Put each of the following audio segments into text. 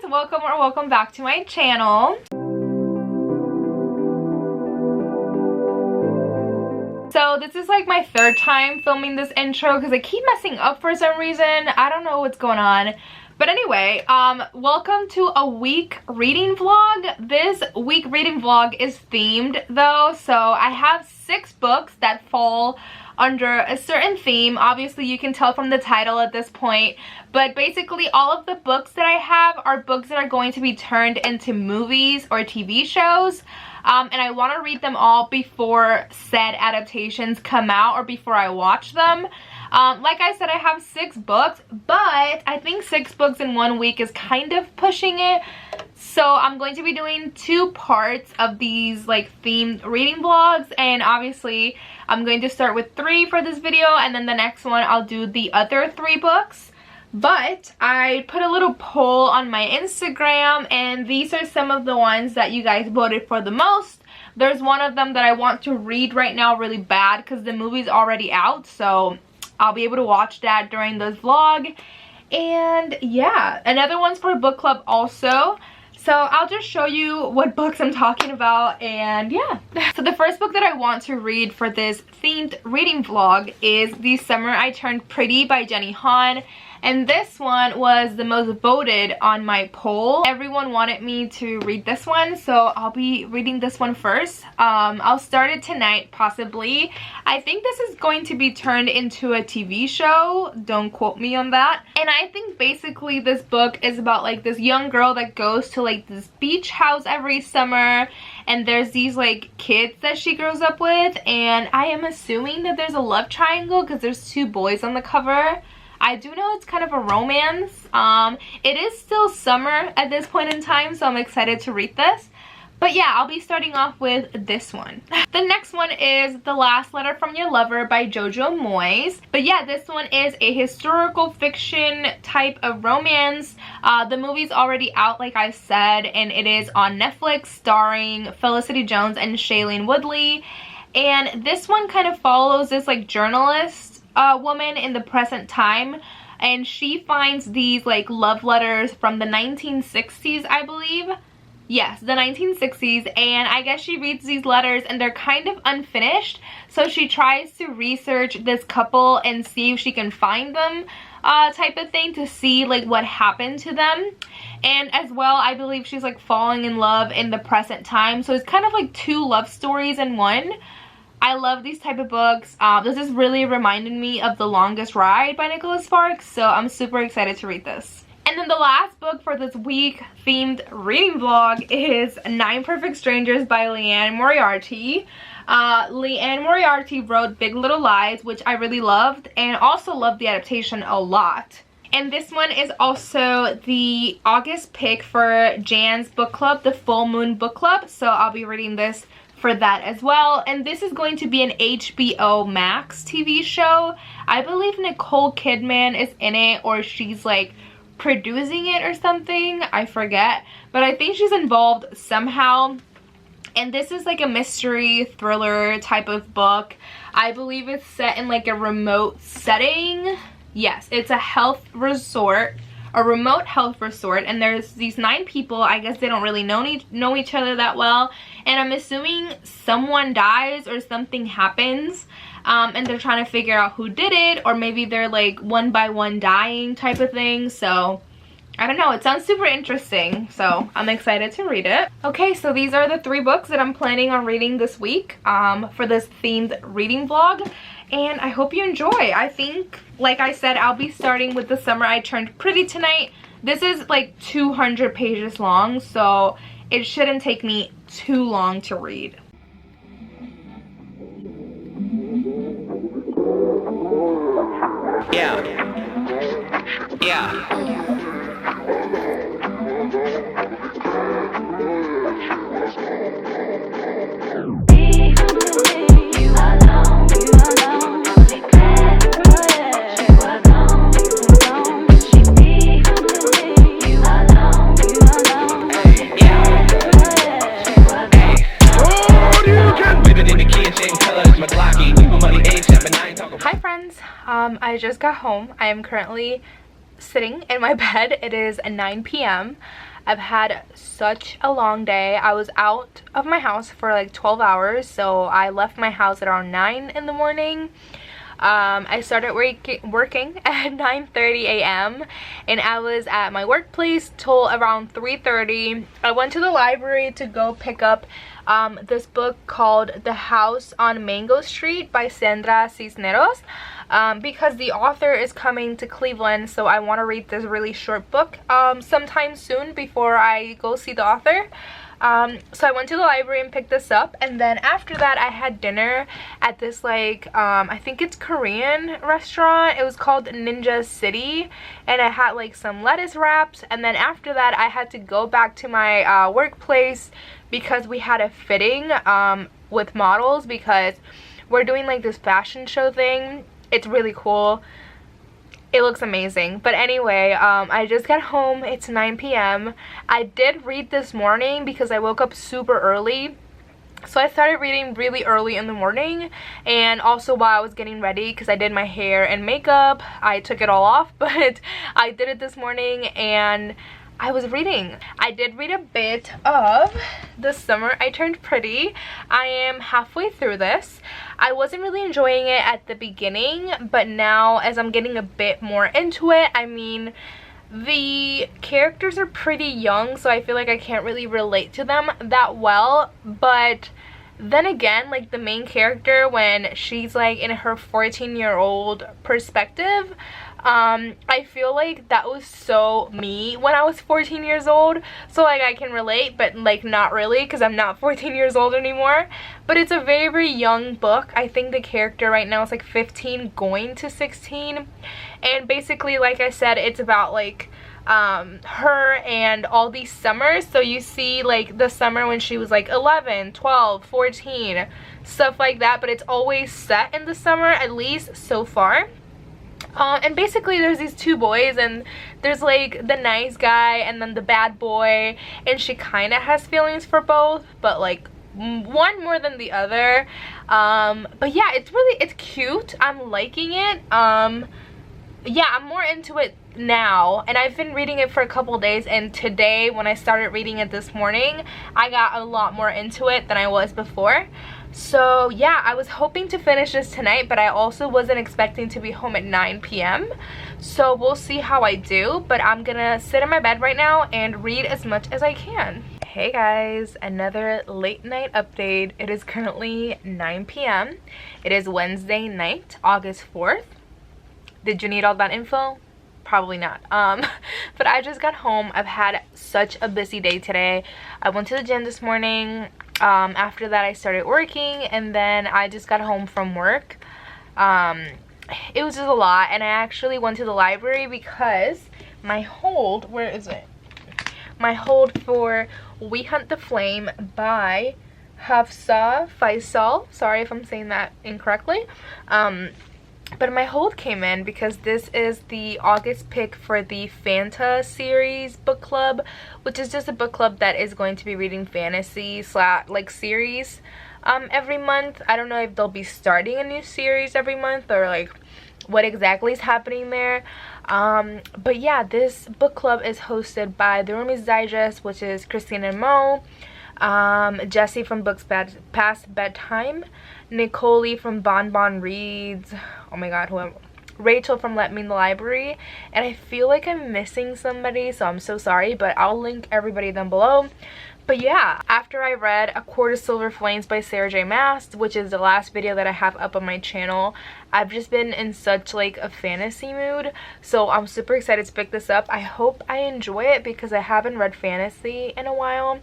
friends, welcome back to my channel. So this is like my third time filming this intro because I keep messing up for some reason. I don't know what's going on. But anyway, welcome to a week reading vlog. This week reading vlog is themed though, so I have 6 books that fall under a certain theme. Obviously you can tell from the title at this point, but basically all of the books that I have are books that are going to be turned into movies or TV shows. And I want to read them all before said adaptations come out or before I watch them. Like I said, I have 6 books, but I think 6 books in 1 week is kind of pushing it. So I'm going to be doing 2 parts of these like themed reading vlogs, and obviously I'm going to start with 3 for this video, and then the next one I'll do the other 3 books. But I put a little poll on my Instagram, and these are some of the ones that you guys voted for the most. There's one of them that I want to read right now really bad because the movie's already out, so I'll be able to watch that during this vlog. And yeah, another one's for book club also. So I'll just show you what books I'm talking about, and yeah. So the first book that I want to read for this themed reading vlog is The Summer I Turned Pretty by Jenny Han. And this one was the most voted on my poll. Everyone wanted me to read this one, so I'll be reading this one first. I'll start it tonight, possibly. I think this is going to be turned into a TV show. Don't quote me on that. And I think basically this book is about like this young girl that goes to like this beach house every summer. And there's these like kids that she grows up with. And I am assuming that there's a love triangle because there's 2 boys on the cover. I do know it's kind of a romance. It is still summer at this point in time, so I'm excited to read this. But yeah, I'll be starting off with this one. The next one is The Last Letter from Your Lover by Jojo Moyes. But yeah, this one is a historical fiction type of romance. The movie's already out, like I said, and it is on Netflix, starring Felicity Jones and Shailene Woodley. And this one kind of follows this like journalist woman in the present time, and she finds these like love letters from the 1960s, I believe. Yes, the 1960s, and I guess she reads these letters and they're kind of unfinished, so she tries to research this couple and see if she can find them, type of thing, to see like what happened to them. And as well, I believe she's like falling in love in the present time, so it's kind of like 2 love stories in one. I love these type of books. This is really reminding me of The Longest Ride by Nicholas Sparks, so I'm super excited to read this. And then the last book for this week themed reading vlog is 9 Perfect Strangers by Liane Moriarty. Liane Moriarty wrote Big Little Lies, which I really loved, and also loved the adaptation a lot. And this one is also the August pick for Jan's book club, the Full Moon book club, so I'll be reading this for that as well. And this is going to be an HBO Max TV show. I believe Nicole Kidman is in it, or she's like producing it or something, I forget, but I think she's involved somehow. And this is like a mystery thriller type of book. I believe it's set in like a remote setting. Yes, it's a health resort, a remote health resort, and there's these 9 people. I guess they don't really know each other that well, and I'm assuming someone dies or something happens, and they're trying to figure out who did it, or maybe they're like one by one dying type of thing. So I don't know, it sounds super interesting, so I'm excited to read it. Okay, so these are the 3 books that I'm planning on reading this week for this themed reading vlog, and I hope you enjoy. I think, like I said, I'll be starting with The Summer I Turned Pretty tonight. This is like 200 pages long, so it shouldn't take me too long to read. Yeah. Yeah. Hi friends, I just got home. I am currently sitting in my bed. It is 9 p.m. I've had such a long day. I was out of my house for like 12 hours, so I left my house at around 9 in the morning. I started working at 9:30 a.m. and I was at my workplace till around 3:30. I went to the library to go pick up this book called The House on Mango Street by Sandra Cisneros, because the author is coming to Cleveland, so I want to read this really short book sometime soon before I go see the author. So I went to the library and picked this up, and then after that I had dinner at this like I think it's Korean restaurant. It was called Ninja City, and I had like some lettuce wraps, and then after that I had to go back to my workplace because we had a fitting with models, because we're doing like this fashion show thing. It's really cool. It looks amazing. But anyway, I just got home. It's 9 p.m. I did read this morning because I woke up super early. So I started reading really early in the morning, and also while I was getting ready because I did my hair and makeup. I took it all off, but I did it this morning and I was reading. I did read a bit of The Summer I Turned Pretty. I am halfway through this. I wasn't really enjoying it at the beginning, but now as I'm getting a bit more into it, I mean, the characters are pretty young, so I feel like I can't really relate to them that well. But then again, like the main character, when she's like in her 14-year-old perspective, I feel like that was so me when I was 14 years old, so like I can relate, but like not really, because I'm not 14 years old anymore. But it's a very, very young book. I think the character right now is like 15 going to 16, and basically, like I said, it's about like her and all these summers. So you see like the summer when she was like 11, 12, 14, stuff like that, but it's always set in the summer, at least so far. And basically there's these two boys, and there's like the nice guy and then the bad boy, and she kind of has feelings for both, but like one more than the other. But yeah, it's cute. I'm liking it. Yeah, I'm more into it now, and I've been reading it for a couple days, and today when I started reading it this morning, I got a lot more into it than I was before. So yeah, I was hoping to finish this tonight, but I also wasn't expecting to be home at 9 p.m. So we'll see how I do, but I'm gonna sit in my bed right now and read as much as I can. Hey guys, another late night update. It is currently 9 p.m. It is Wednesday night, August 4th. Did you need all that info? Probably not. But I just got home. I've had such a busy day today. I went to the gym this morning. After that I started working, and then I just got home from work. It was just a lot, and I actually went to the library because my hold, where is it? My hold for We Hunt the Flame by Hafsa Faisal. Sorry if I'm saying that incorrectly. But my hold came in because this is the August pick for the Fanta series book club, which is just a book club that is going to be reading fantasy like series every month. I don't know if they'll be starting a new series every month or like what exactly is happening there. But yeah, this book club is hosted by the Roomies Digest, which is Christine and Mo, Jessie from Books Past Bedtime, Nicole from Bon Bon Reads, oh my god, whoever, Rachel from Let Me in the Library, and I feel like I'm missing somebody, so I'm so sorry, but I'll link everybody down below. But yeah, after I read A Quart of Silver Fwiends by Sarah J. Maas, which is the last video that I have up on my channel, I've just been in such like a fantasy mood, so I'm super excited to pick this up. I hope I enjoy it because I haven't read fantasy in a while.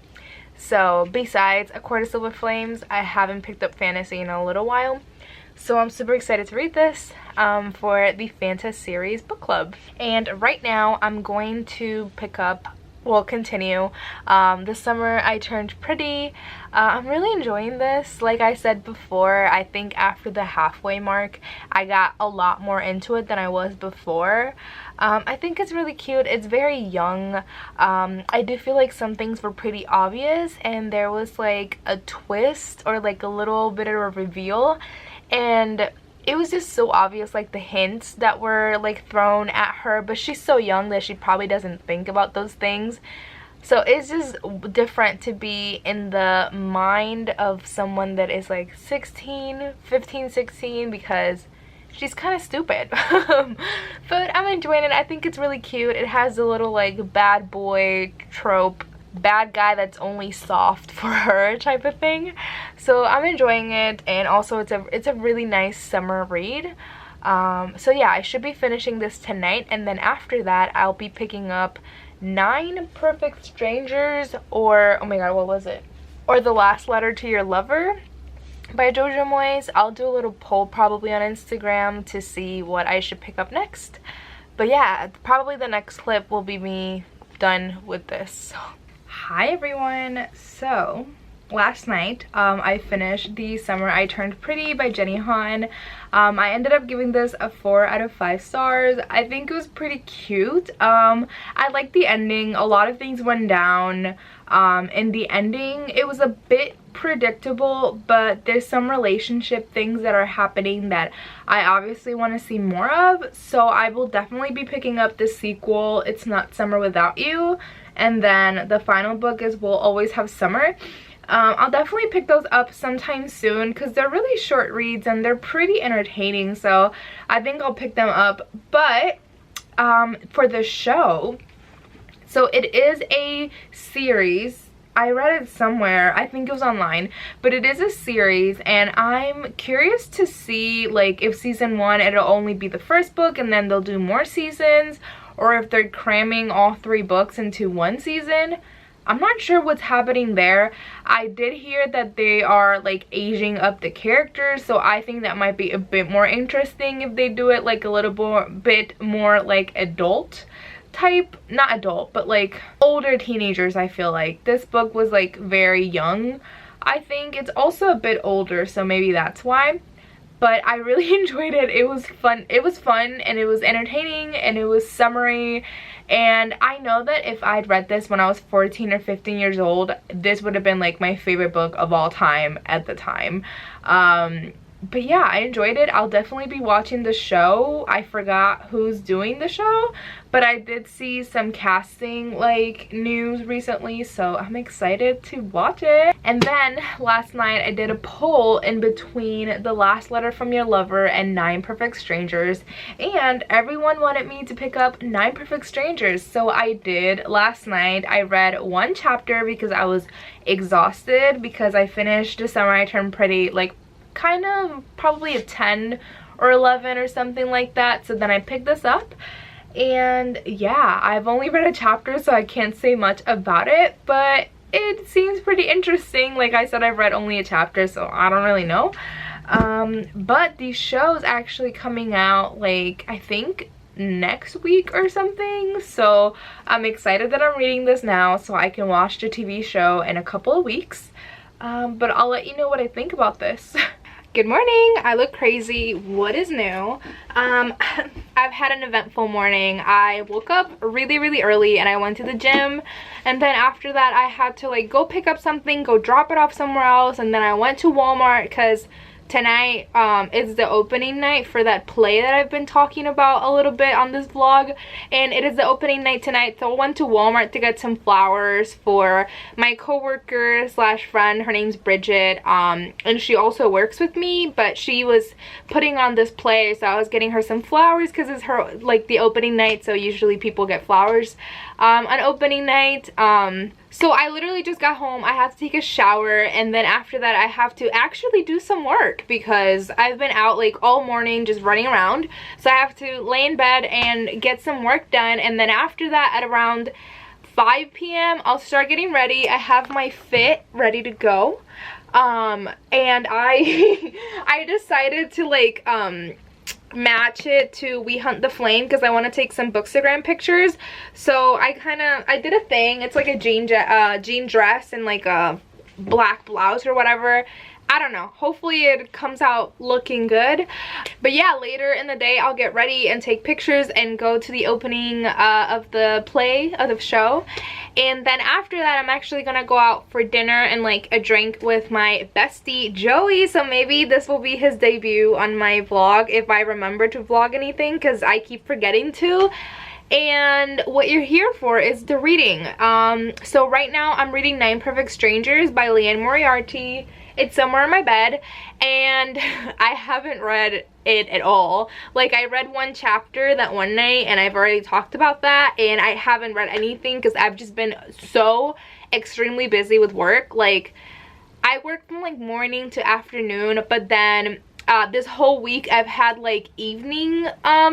So besides A Quart of Silver Flames, I haven't picked up fantasy in a little while. So I'm super excited to read this for the Fanta series book club. And right now I'm going to pick up, well, continue The Summer I Turned Pretty. I'm really enjoying this. Like I said before, I think after the halfway mark I got a lot more into it than I was before. I think it's really cute. It's very young. I do feel like some things were pretty obvious, and there was like a twist or like a little bit of a reveal, and it was just so obvious, like the hints that were like thrown at her, but she's so young that she probably doesn't think about those things. So it's just different to be in the mind of someone that is like 16, 15, 16, because she's kind of stupid. But I'm enjoying it. I think it's really cute. It has a little like bad boy trope, bad guy that's only soft for her type of thing. So I'm enjoying it, and also it's a really nice summer read. So yeah, I should be finishing this tonight, and then after that I'll be picking up 9 Perfect Strangers, or oh my god, what was it? Or The Last Letter to Your Lover by Jojo Moyes. I'll do a little poll probably on Instagram to see what I should pick up next. But yeah, probably the next clip will be me done with this. Hi everyone. So last night I finished The Summer I Turned Pretty by Jenny Han. I ended up giving this a 4 out of 5 stars. I think it was pretty cute. I liked the ending. A lot of things went down in the ending. It was a bit predictable, but there's some relationship things that are happening that I obviously want to see more of, so I will definitely be picking up the sequel, It's Not Summer Without You, and then the final book is We'll Always Have Summer. I'll definitely pick those up sometime soon because they're really short reads and they're pretty entertaining, so I think I'll pick them up. But for the show, so it is a series. I read it somewhere, I think it was online, but it is a series, and I'm curious to see like if season 1 it'll only be the first book and then they'll do more seasons, or if they're cramming all 3 books into one season. I'm not sure what's happening there. I did hear that they are like aging up the characters, so I think that might be a bit more interesting if they do it like a little bit more like adult type, not adult, but like older teenagers. I feel like this book was like very young. I think it's also a bit older, so maybe that's why. But I really enjoyed it. It was fun. It was fun, and it was entertaining, and it was summery. And I know that if I'd read this when I was 14 or 15 years old, this would have been like my favorite book of all time at the time. But yeah, I enjoyed it. I'll definitely be watching the show. I forgot who's doing the show, but I did see some casting like news recently, so I'm excited to watch it. And then last night I did a poll in between The Last Letter from Your Lover and 9 Perfect Strangers, and everyone wanted me to pick up 9 Perfect Strangers, so I did. Last night I read 1 chapter because I was exhausted, because I finished The Summer I Turned Pretty like kind of probably a 10 or 11 or something like that. So then I picked this up, and yeah, I've only read a chapter, so I can't say much about it, but it seems pretty interesting. Like I said, I've read only a chapter, so I don't really know. But the show's actually coming out like I think next week or something, so I'm excited that I'm reading this now so I can watch the TV show in a couple of weeks. But I'll let you know what I think about this. Good morning. I look crazy. What is new? I've had an eventful morning. I woke up really early and I went to the gym, and then after that I had to like go pick up something, go drop it off somewhere else, and then I went to Walmart because tonight is the opening night for that play that I've been talking about a little bit on this vlog, and it is the opening night tonight. So I went to Walmart to get some flowers for my coworker slash friend. Her name's Bridget, and she also works with me, but she was putting on this play, so I was getting her some flowers because it's her like the opening night, so usually people get flowers on opening night. So I literally just got home. I had to take a shower, and then after that I have to actually do some work because I've been out like all morning just running around. So I have to lay in bed and get some work done, and then after that at around 5 p.m. I'll start getting ready. I have my fit ready to go. And I I decided to like match it to We Hunt the Flame because I want to take some Bookstagram pictures. So I did a thing. It's like a jean dress and like a black blouse or whatever. I don't know. Hopefully it comes out looking good. But yeah, later in the day I'll get ready and take pictures and go to the opening of the play, of the show. And then after that I'm actually gonna go out for dinner and like a drink with my bestie Joey. So maybe this will be his debut on my vlog if I remember to vlog anything, because I keep forgetting to. and what you're here for is the reading. So right now I'm reading 9 Perfect Strangers by Leanne Moriarty. It's somewhere in my bed, and I haven't read it at all. Like, I read one chapter that one night, and I've already talked about that, and I haven't read anything because I've just been so extremely busy with work. Like, I work from like morning to afternoon, but then this whole week I've had like evening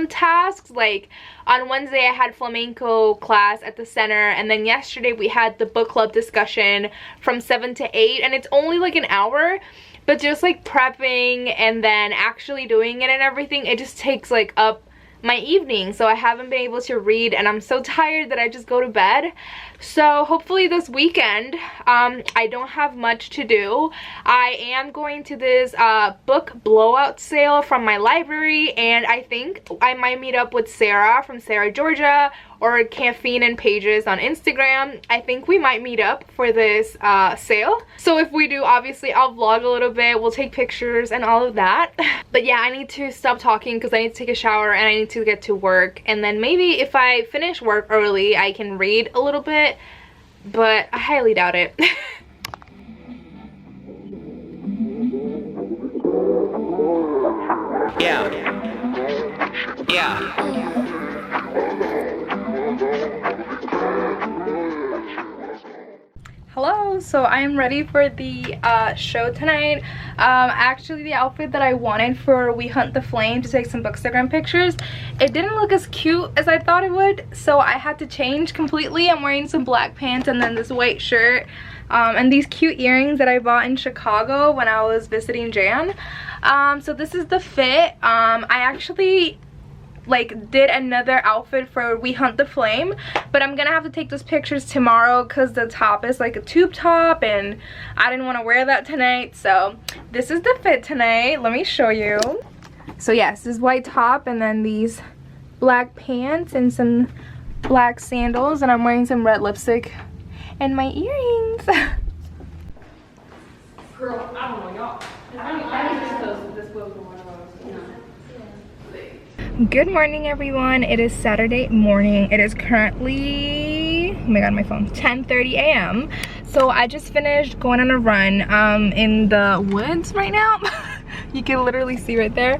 tasks. Like on Wednesday I had flamenco class at the center, and then yesterday we had the book club discussion from 7 to 8, and it's only like an hour, but just like prepping and then actually doing it and everything, it just takes like up my evening. So I haven't been able to read, and I'm so tired that I just go to bed. So hopefully this weekend I don't have much to do. I am going to this book blowout sale from my library, and I think I might meet up with Sarah from Sarah Georgia or Caffeine and Pages on Instagram. I think we might meet up for this sale. So if we do, obviously I'll vlog a little bit, we'll take pictures and all of that. But yeah, I need to stop talking because I need to take a shower and I need to get to work, and then maybe if I finish work early I can read a little bit, but I highly doubt it. Yeah. Hello, so I am ready for the show tonight. Actually the outfit that I wanted for We Hunt the Flame to take some Bookstagram pictures, it didn't look as cute as I thought it would, so I had to change completely. I'm wearing some black pants and then this white shirt and these cute earrings that I bought in Chicago when I was visiting Jan. So this is the fit. I actually like did another outfit for We Hunt the Flame, but I'm gonna have to take those pictures tomorrow because the top is like a tube top and I didn't want to wear that tonight. So this is the fit tonight. Let me show you. So yes, this white top and then these black pants and some black sandals, and I'm wearing some red lipstick and my earrings. Girl, I don't know y'all. Good morning everyone. It is Saturday morning. It is currently, oh my god, my phone, 10:30 a.m. So I just finished going on a run in the woods right now. You can literally see right there.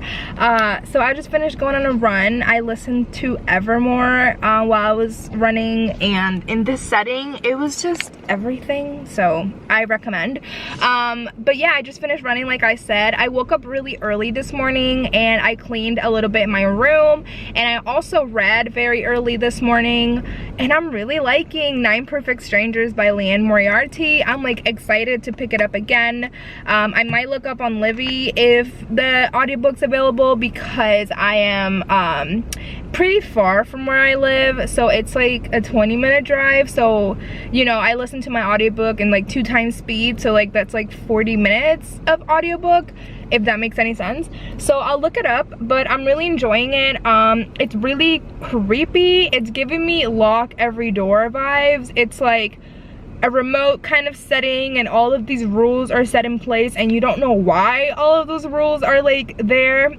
So I just finished going on a run. I listened to Evermore while I was running, and in this setting it was just everything, so I recommend. But yeah, I just finished running like I said. I woke up really early this morning and I cleaned a little bit in my room, and I also read very early this morning, and I'm really liking 9 Perfect Strangers by Leanne Moriarty. I'm like excited to pick it up again. I might look up on Livy if the audiobook's available, because I am pretty far from where I live, so it's like a 20-minute drive. So you know, I listen to my audiobook in like 2 times speed, so like that's like 40 minutes of audiobook, if that makes any sense. So I'll look it up, but I'm really enjoying it. It's really creepy. It's giving me Lock Every Door vibes. It's like a remote kind of setting, and all of these rules are set in place and you don't know why all of those rules are like there.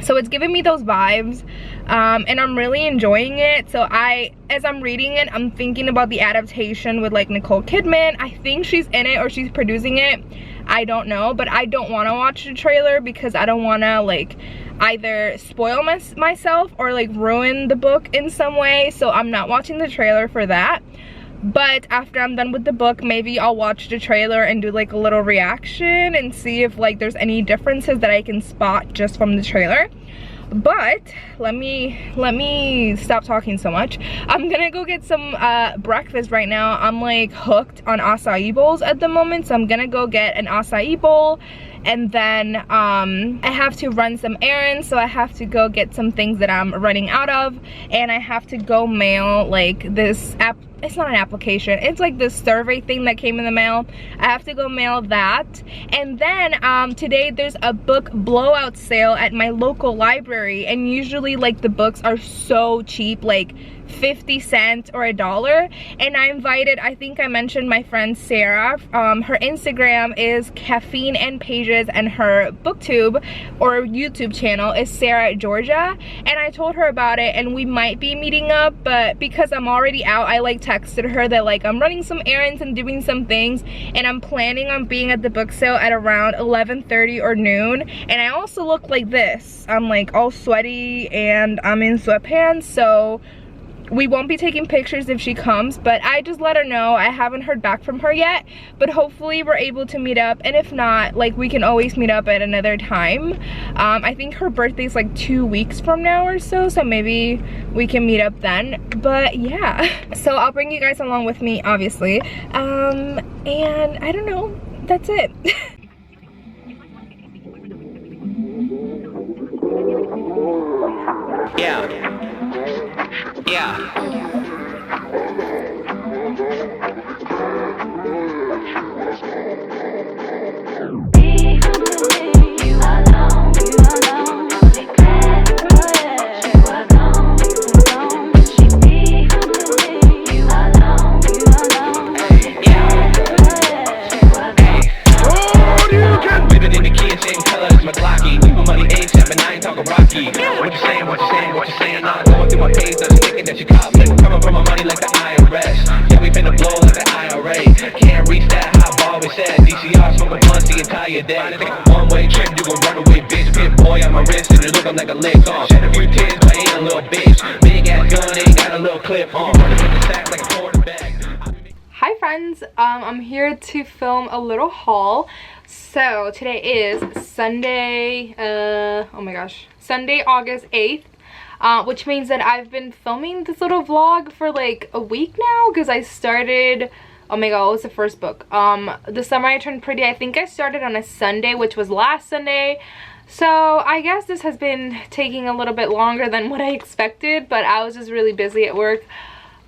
So it's giving me those vibes, and I'm really enjoying it. So as I'm reading it, I'm thinking about the adaptation with like Nicole Kidman. I think she's in it or she's producing it, I don't know, but I don't want to watch the trailer because I don't want to like either spoil myself or like ruin the book in some way. So I'm not watching the trailer for that. But after I'm done with the book, maybe I'll watch the trailer and do like a little reaction and see if like there's any differences that I can spot just from the trailer. But let me stop talking so much. I'm gonna go get some breakfast right now. I'm like hooked on acai bowls at the moment, so I'm gonna go get an acai bowl, and then I have to run some errands, so I have to go get some things that I'm running out of, and I have to go mail like this app. It's not an application, it's like this survey thing that came in the mail. I have to go mail that. And then today there's a book blowout sale at my local library, and usually like the books are so cheap, like 50 cents or $1. And I invited, I think I mentioned my friend Sarah. Her Instagram is Caffeine and Pages, and her Booktube or YouTube channel is Sarah Georgia. And I told her about it, and we might be meeting up, but because I'm already out, I like texted her that like I'm running some errands and doing some things, and I'm planning on being at the book sale at around 11:30 or noon. And I also look like this. I'm like all sweaty and I'm in sweatpants, so we won't be taking pictures if she comes, but I just let her know. I haven't heard back from her yet, but hopefully we're able to meet up, and if not, like we can always meet up at another time. I think her birthday's like 2 weeks from now or so, so maybe we can meet up then. But yeah, so I'll bring you guys along with me, obviously. And I don't know, that's it. Yeah. What you saying? I'm going through my page, I'm thinking that you caught me. Coming from my money like the IRS. Yeah, we finna blow like the IRA. Can't reach that high, I've always said. DCR, smoking blunts the entire day. One-way trip, you gon' run away, bitch. Pit boy on my wrist, and it lookin' like a lick on. Shed a few tears, but I ain't a little bitch. Big ass gun, ain't got a little clip on. Running with the sack like a quarterback. Hi friends, I'm here to film a little haul. So today is Sunday, oh my gosh, Sunday, August 8th. Which means that I've been filming this little vlog for like a week now, because I started, oh my god, what was the first book? The Summer I Turned Pretty. I think I started on a Sunday, which was last Sunday. So I guess this has been taking a little bit longer than what I expected, but I was just really busy at work.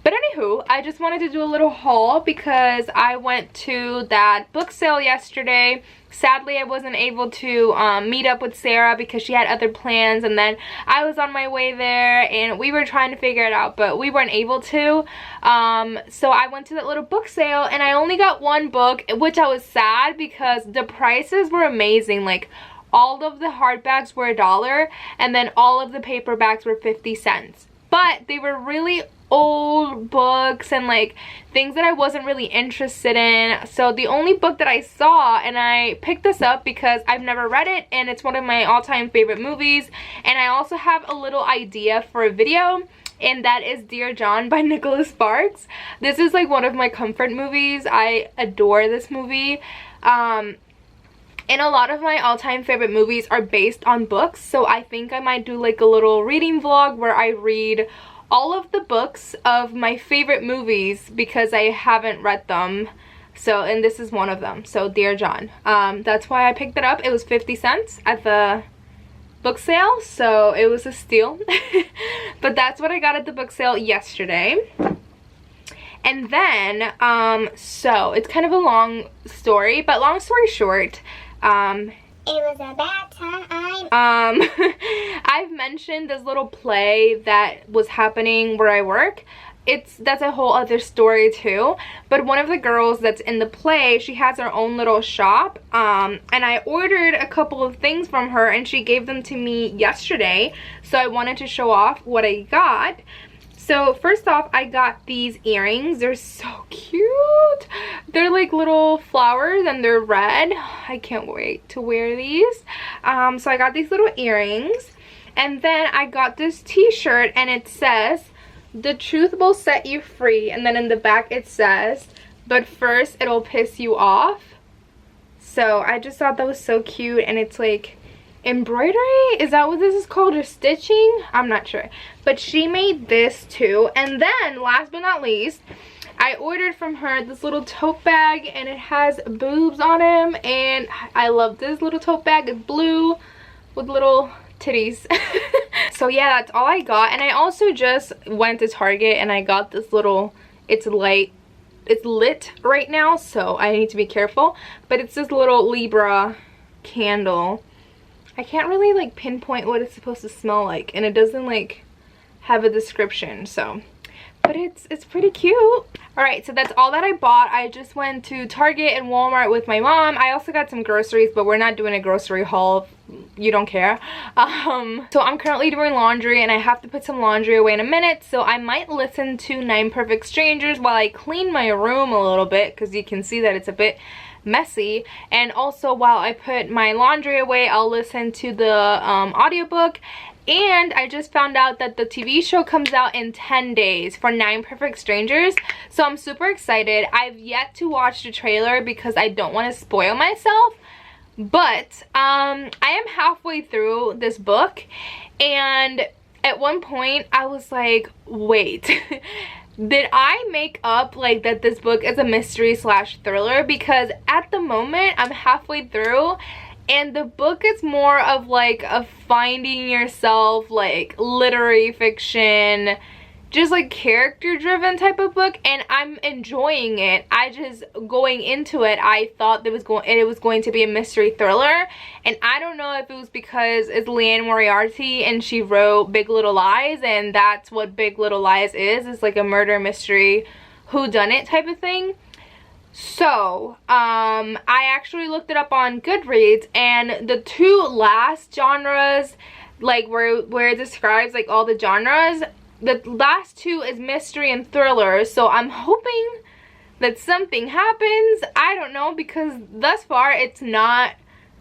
But anywho, I just wanted to do a little haul because I went to that book sale yesterday. Sadly, I wasn't able to meet up with Sarah because she had other plans, and then I was on my way there and we were trying to figure it out, but we weren't able to. So I went to that little book sale and I only got one book, which I was sad because the prices were amazing. Like, all of the hardbacks were $1 and then all of the paperbacks were 50 cents. But they were really old books and like things that I wasn't really interested in. So the only book that I saw, and I picked this up because I've never read it and it's one of my all-time favorite movies, and I also have a little idea for a video, and that is Dear John by Nicholas Sparks. This is like one of my comfort movies. I adore this movie. And a lot of my all-time favorite movies are based on books, so I think I might do like a little reading vlog where I read all of the books of my favorite movies because I haven't read them. So, and this is one of them. So, Dear John. That's why I picked it up. It was 50 cents at the book sale, so it was a steal. But that's what I got at the book sale yesterday. And then, so it's kind of a long story, but long story short, it was a bad time. I've mentioned this little play that was happening where I work. That's a whole other story too. But one of the girls that's in the play, she has her own little shop. And I ordered a couple of things from her and she gave them to me yesterday. So I wanted to show off what I got. So first off, I got these earrings. They're so cute. They're like little flowers and they're red. I can't wait to wear these. So I got these little earrings. And then I got this t-shirt and it says, "The truth will set you free." And then in the back it says, "But first it'll piss you off." So I just thought that was so cute, and it's like embroidery, is that what this is called, or stitching? I'm not sure, but she made this too. And then last but not least, I ordered from her this little tote bag, and it has boobs on them, and I love this little tote bag. It's blue with little titties. So yeah, that's all I got. And I also just went to Target and I got this little, it's lit right now, so I need to be careful, but it's this little Libra candle. I can't really like pinpoint what it's supposed to smell like, and it doesn't like have a description. So but it's pretty cute. All right, so that's all that I bought. I just went to Target and Walmart with my mom. I also got some groceries, but we're not doing a grocery haul. You don't care. So I'm currently doing laundry, and I have to put some laundry away in a minute, so I might listen to 9 Perfect Strangers while I clean my room a little bit, because you can see that it's a bit messy. And also while I put my laundry away, I'll listen to the audiobook. And I just found out that the TV show comes out in 10 days for 9 Perfect Strangers. So I'm super excited. I've yet to watch the trailer because I don't want to spoil myself. But I am halfway through this book. And at one point I was like, wait. Did I make up like that this book is a mystery slash thriller? Because at the moment I'm halfway through, and the book is more of like a finding yourself, like literary fiction, just like character driven type of book, and I'm enjoying it. I just, going into it, I thought it was going to be a mystery thriller, and I don't know if it was because it's Liane Moriarty and she wrote Big Little Lies, and that's what Big Little Lies is. It's like a murder mystery whodunit type of thing. So I actually looked it up on Goodreads, and the 2 last genres, like where it describes like all the genres, the last 2 is mystery and thriller. So I'm hoping that something happens. I don't know, because thus far it's not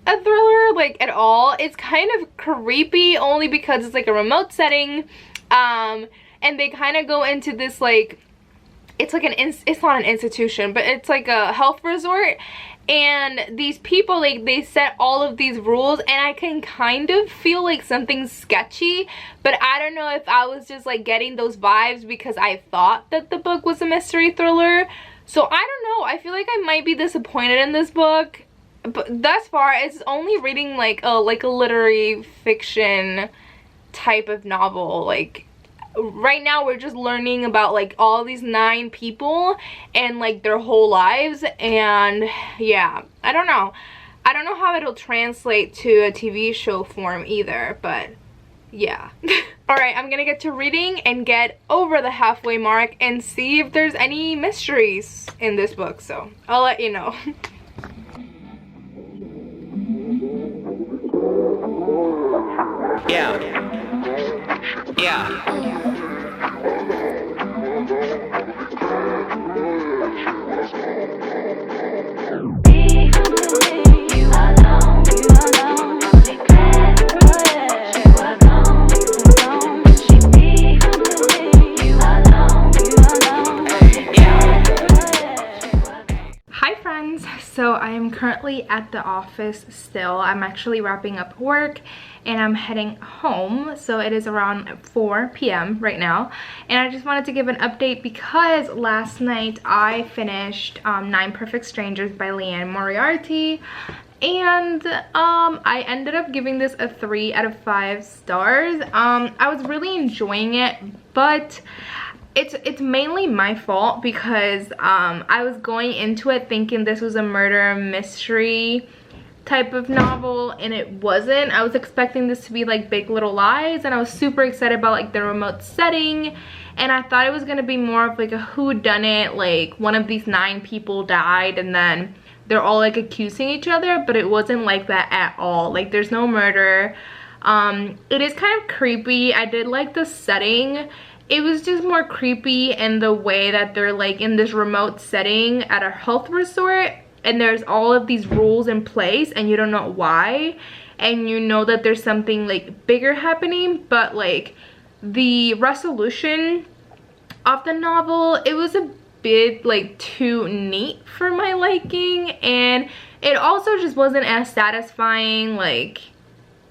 a thriller like at all. It's kind of creepy only because it's like a remote setting, and they kind of go into this like, it's like it's not an institution, but it's like a health resort, and these people, like, they set all of these rules, and I can kind of feel like something's sketchy, but I don't know if I was just like getting those vibes because I thought that the book was a mystery thriller. So I don't know, I feel like I might be disappointed in this book, but thus far it's only reading like a literary fiction type of novel. Like, right now we're just learning about like all these 9 people and like their whole lives, and yeah, I don't know how it'll translate to a TV show form either, but yeah. All right, I'm gonna get to reading and get over the halfway mark and see if there's any mysteries in this book, so I'll let you know. Yeah. Hi friends, so I am currently at the office still. I'm actually wrapping up work and I'm heading home. So it is around 4 p.m. right now, and I just wanted to give an update because last night I finished 9 Perfect Strangers by Liane Moriarty, and I ended up giving this a 3 out of 5 stars. I was really enjoying it, but it's mainly my fault because I was going into it thinking this was a murder mystery type of novel, and it wasn't. I was expecting this to be like Big Little Lies, and I was super excited about like the remote setting, and I thought it was gonna be more of like a whodunit, like one of these 9 people died and then they're all like accusing each other, but it wasn't like that at all. Like, there's no murder. It is kind of creepy. I did like the setting. It was just more creepy in the way that they're like in this remote setting at a health resort, and there's all of these rules in place and you don't know why, and you know that there's something like bigger happening, but like the resolution of the novel, it was a bit like too neat for my liking, and it also just wasn't as satisfying. Like,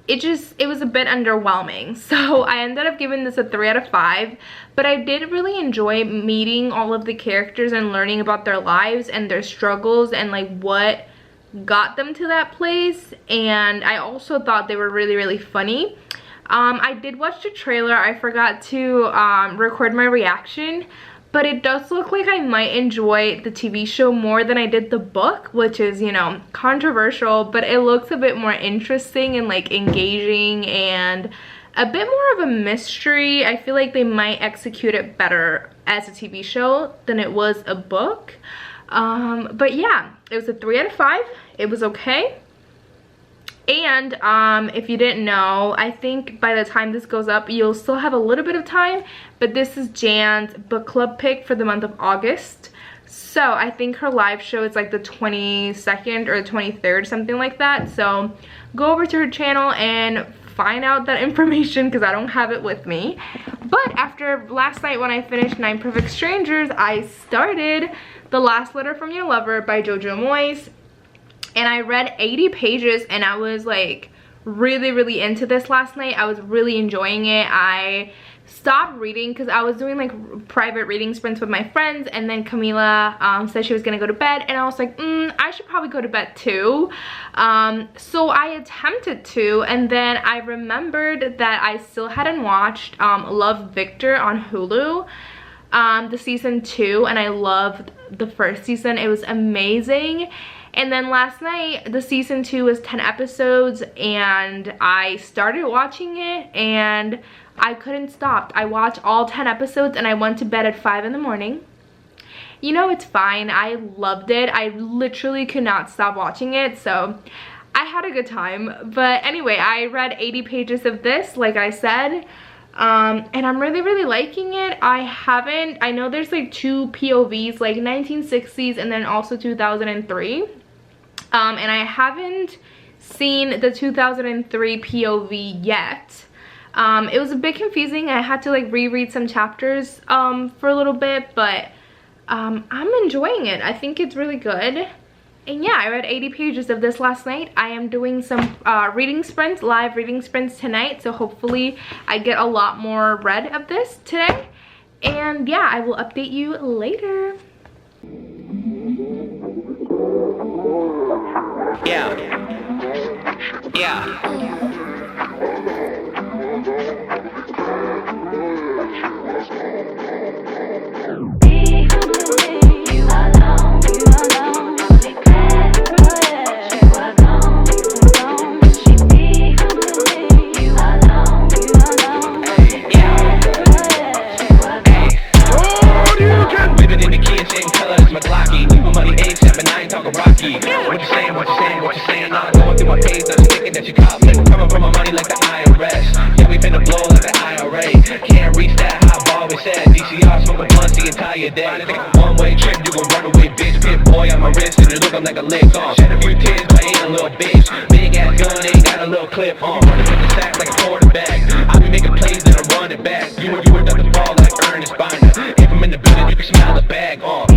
it was a bit underwhelming. So I ended up giving this a 3 out of 5, but I did really enjoy meeting all of the characters and learning about their lives and their struggles and like what got them to that place. And I also thought they were really, really funny. I did watch the trailer. I forgot to record my reaction, but it does look like I might enjoy the TV show more than I did the book, which is, you know, controversial, but it looks a bit more interesting and like engaging, and a bit more of a mystery. I feel like they might execute it better as a TV show than it was a book. But yeah, it was a 3 out of 5. It was okay. And if you didn't know, I think by the time this goes up, you'll still have a little bit of time, but this is Jan's book club pick for the month of August. So I think her live show is like the 22nd or the 23rd, something like that. So go over to her channel and find out that information because I don't have it with me. But after last night when I finished 9 Perfect Strangers, I started The Last Letter from Your Lover by Jojo Moyes. And I read 80 pages and I was like really into this last night. I was really enjoying it. I stopped reading because I was doing like private reading sprints with my friends, and then Camila said she was gonna go to bed, and I was like, I should probably go to bed too. So I attempted to, and then I remembered that I still hadn't watched Love, Victor on Hulu, the season 2, and I loved the first season. It was amazing. And then last night, the season 2 was 10 episodes, and I started watching it, and I couldn't stop. I watched all 10 episodes, and I went to bed at 5 in the morning. You know, it's fine. I loved it. I literally could not stop watching it, so I had a good time. But anyway, I read 80 pages of this, like I said, and I'm really liking it. I know there's like 2 POVs, like 1960s and then also 2003. And I haven't seen the 2003 POV yet. It was a bit confusing. I had to like reread some chapters for a little bit, but I'm enjoying it. I think it's really good. And yeah, I read 80 pages of this last night. I am doing some reading sprints, live reading sprints tonight, so hopefully I get a lot more read of this today. And yeah, I will update you later. Yeah. What you saying? Nah, going through my page, I'm thinking that you caught me. Coming from my money like the IRS. Yeah, we finna blow like the IRA. Can't reach that high bar, we said. DCR smoking blunts the entire day. One-way trip, you gon' run away, bitch. Pit boy on my wrist, and you look, I'm like a lick on. Shed a few tears, but I ain't a little bitch. Big ass gun, ain't got a little clip on. Running with the sack like a quarterback. I be making plays, then I run it back. You were ducking ball like Ernest Binder. If I'm in the building, you can smell the bag on.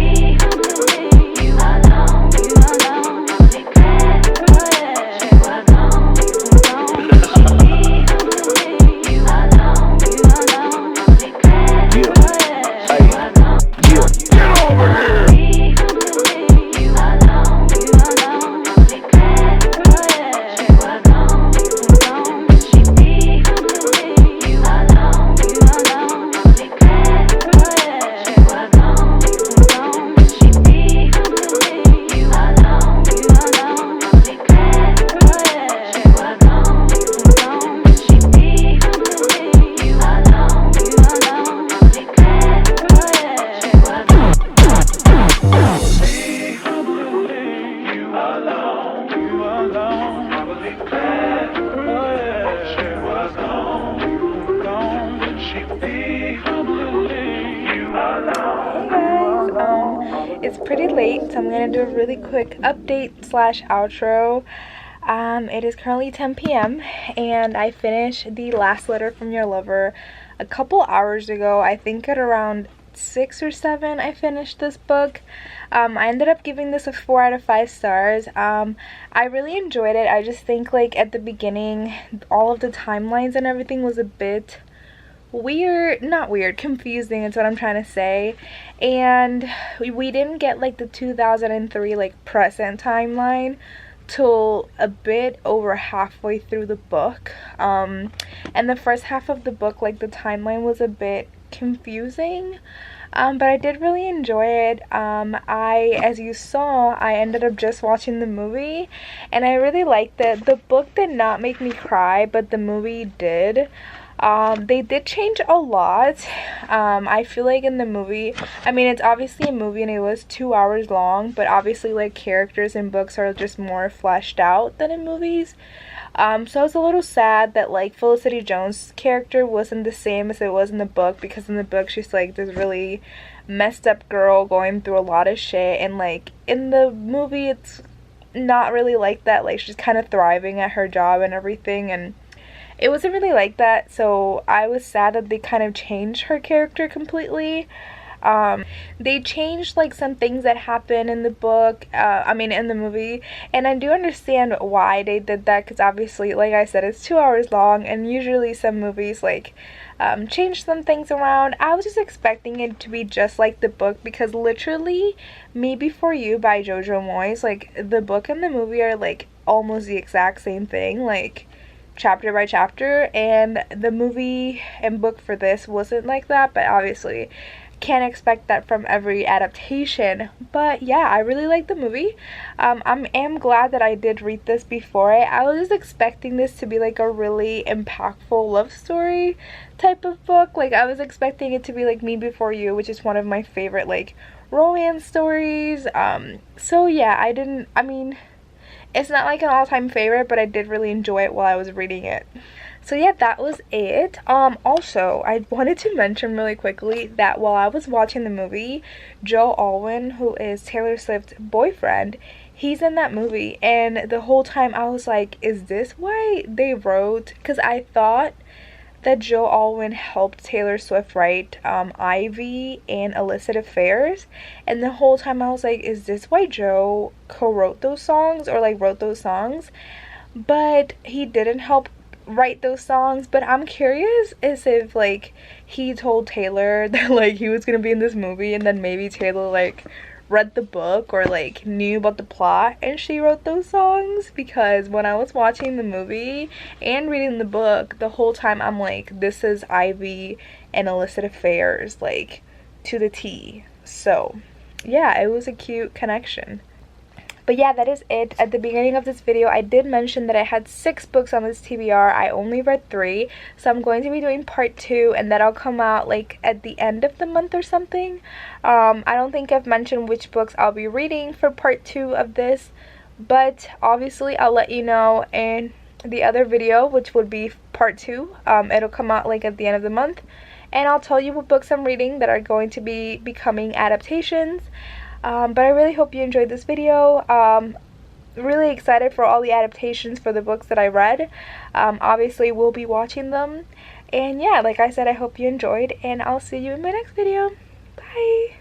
It's pretty late, so I'm gonna do a really quick update slash outro. It is currently 10 p.m. and I finished The Last Letter from Your Lover a couple hours ago. I think at around 6 or 7 I finished this book. I ended up giving this a 4 out of 5 stars. I really enjoyed it. I just think like at the beginning all of the timelines and everything was a bit weird, not weird, confusing is what I'm trying to say. And we didn't get like the 2003 like present timeline till a bit over halfway through the book. And the first half of the book, like the timeline was a bit confusing. But I did really enjoy it. As you saw, I ended up just watching the movie and I really liked it. The book did not make me cry, but the movie did. They did change a lot. I feel like in the movie, I mean, it's obviously a movie and it was 2 hours long, but obviously like characters in books are just more fleshed out than in movies. So I was a little sad that like Felicity Jones' character wasn't the same as it was in the book, because in the book she's like this really messed up girl going through a lot of shit, and like in the movie it's not really like that. Like she's kind of thriving at her job and everything, and it wasn't really like that. So I was sad that they kind of changed her character completely. They changed like some things that happen in the book, in the movie, and I do understand why they did that, because obviously, like I said, it's 2 hours long, and usually some movies like change some things around. I was just expecting it to be just like the book, because literally Me Before You by Jojo Moyes, like the book and the movie are like almost the exact same thing, like chapter by chapter, and the movie and book for this wasn't like that, but obviously can't expect that from every adaptation. But yeah, I really like the movie. I am glad that I did read this before. I was just expecting this to be like a really impactful love story type of book. Like I was expecting it to be like Me Before You, which is one of my favorite like romance stories. So yeah, it's not like an all-time favorite, but I did really enjoy it while I was reading it. So yeah, that was it. Also, I wanted to mention really quickly that while I was watching the movie, Joe Alwyn, who is Taylor Swift's boyfriend, he's in that movie, and the whole time I was like, is this why they wrote, because I thought that Joe Alwyn helped Taylor Swift write Ivy and Illicit Affairs, and the whole time I was like, is this why Joe co-wrote those songs, or like wrote those songs? But he didn't help write those songs. But I'm curious as if like he told Taylor that like he was gonna be in this movie, and then maybe Taylor like read the book or like knew about the plot and she wrote those songs, because when I was watching the movie and reading the book, the whole time I'm like, this is Ivy and Illicit Affairs like to the T. So yeah, it was a cute connection. But yeah, that is it. At the beginning of this video, I did mention that I had 6 books on this TBR. I only read 3, so I'm going to be doing part 2, and that'll come out like at the end of the month or something. I don't think I've mentioned which books I'll be reading for part 2 of this, but obviously I'll let you know in the other video, which would be part 2. It'll come out like at the end of the month, and I'll tell you what books I'm reading that are going to be becoming adaptations. But I really hope you enjoyed this video. Really excited for all the adaptations for the books that I read. Obviously we'll be watching them, and yeah, like I said, I hope you enjoyed, and I'll see you in my next video. Bye.